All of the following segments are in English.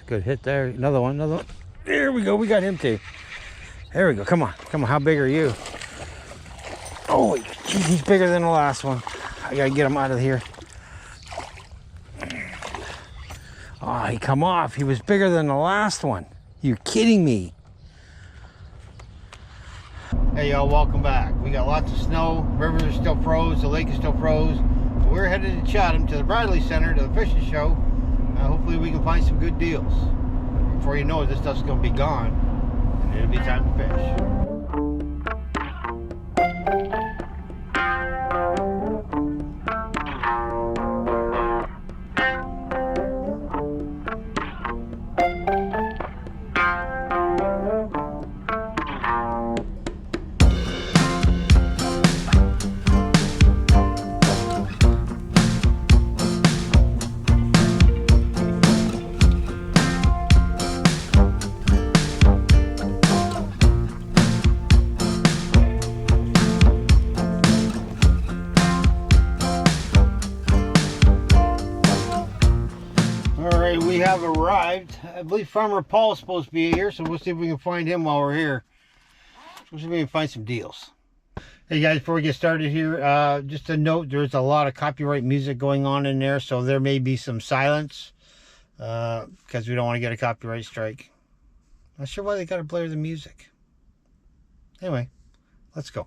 Good hit there. Another one, another one. There we go. We got him too. There we go. Come on. Come on. How big are you? Oh, geez, he's bigger than the last one. I gotta get him out of here. Oh, he come off. He was bigger than the last one. You're kidding me. Hey y'all, welcome back. We got lots of snow. Rivers are still froze. The lake is still froze. We're headed to Chatham to the Bradley Center to the fishing show. Hopefully we can find some good deals. Before you know it, this stuff's gonna be gone, and it'll be time to fish. We have arrived. I believe Farmer Paul is supposed to be here, so we'll see if we can find him while we're here. We'll see if we can find some deals. Hey guys, before we get started here, just a note, there's a lot of copyright music going on in there, so there may be some silence because we don't want to get a copyright strike. Not sure why they got to blare the music. Anyway, let's go.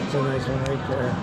That's a nice one right there.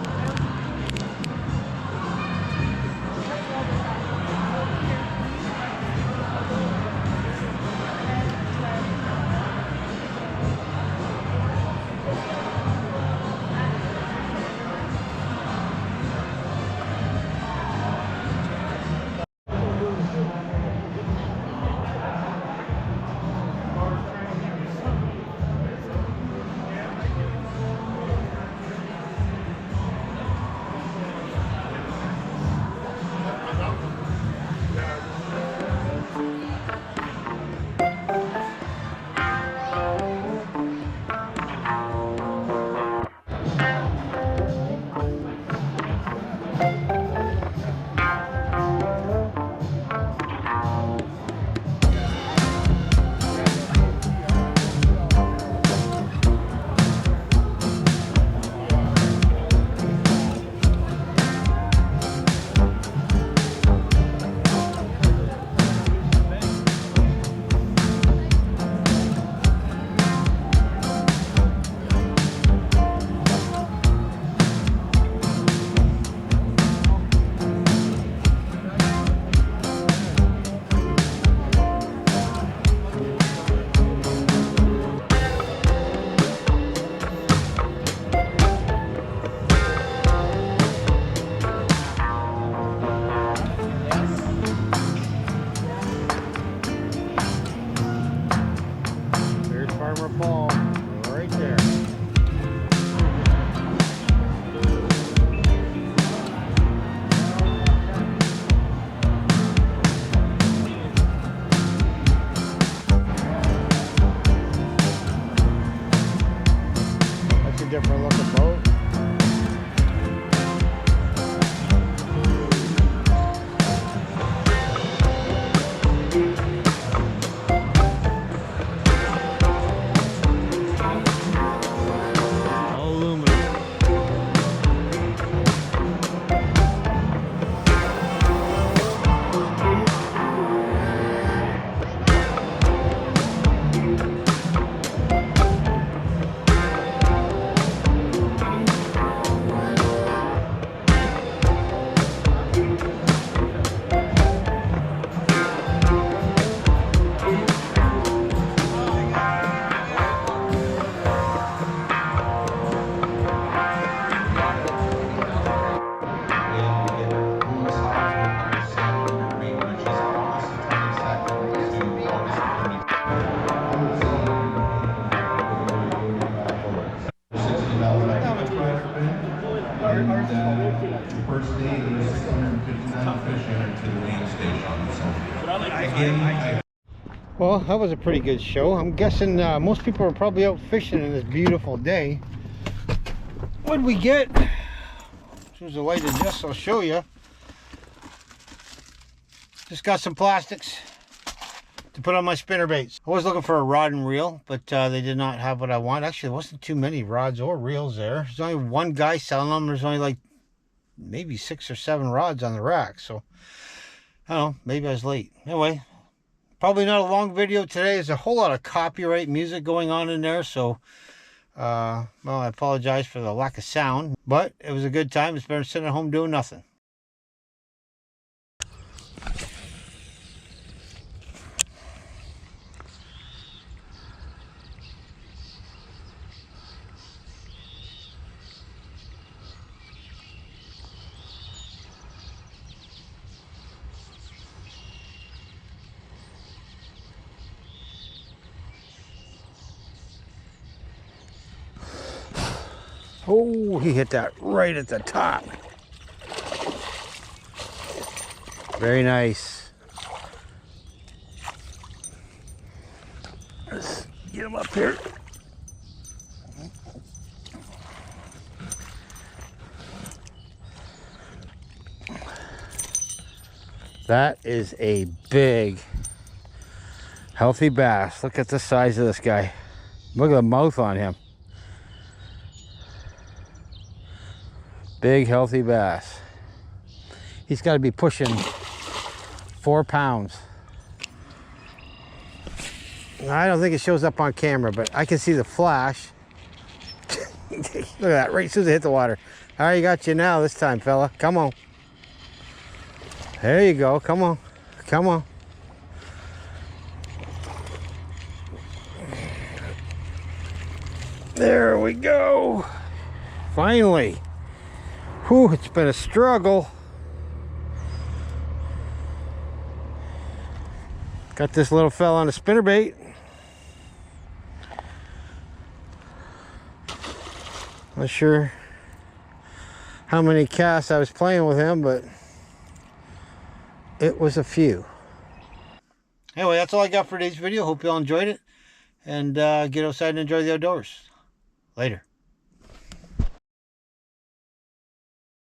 return to the main station. So again, Well, that was a pretty good show. I'm guessing most people are probably out fishing in this beautiful day. What did we get? Here's the light adjust, I'll show you. Just got some plastics to put on my spinner baits. I was looking for a rod and reel, but they did not have what I want. Actually, there wasn't too many rods or reels there. There's only one guy selling them. There's only like maybe 6 or 7 rods on the rack. So, I don't know, maybe I was late. Anyway, probably not a long video today. There's a whole lot of copyright music going on in there, so well, I apologize for the lack of sound, but it was a good time. It's better than sitting at home doing nothing. Oh, he hit that right at the top. Very nice. Let's get him up here. That is a big, healthy bass. Look at the size of this guy. Look at the mouth on him. Big, healthy bass. He's got to be pushing 4 pounds. I don't think it shows up on camera, but I can see the flash. Look at that, right as soon as it hit the water. All right, you got you now this time, fella. Come on. There you go. Come on. Come on. There we go. Finally. Whew, it's been a struggle. Got this little fella on a spinnerbait. Not sure how many casts I was playing with him, but it was a few. Anyway, that's all I got for today's video. Hope you all enjoyed it. And get outside and enjoy the outdoors. Later.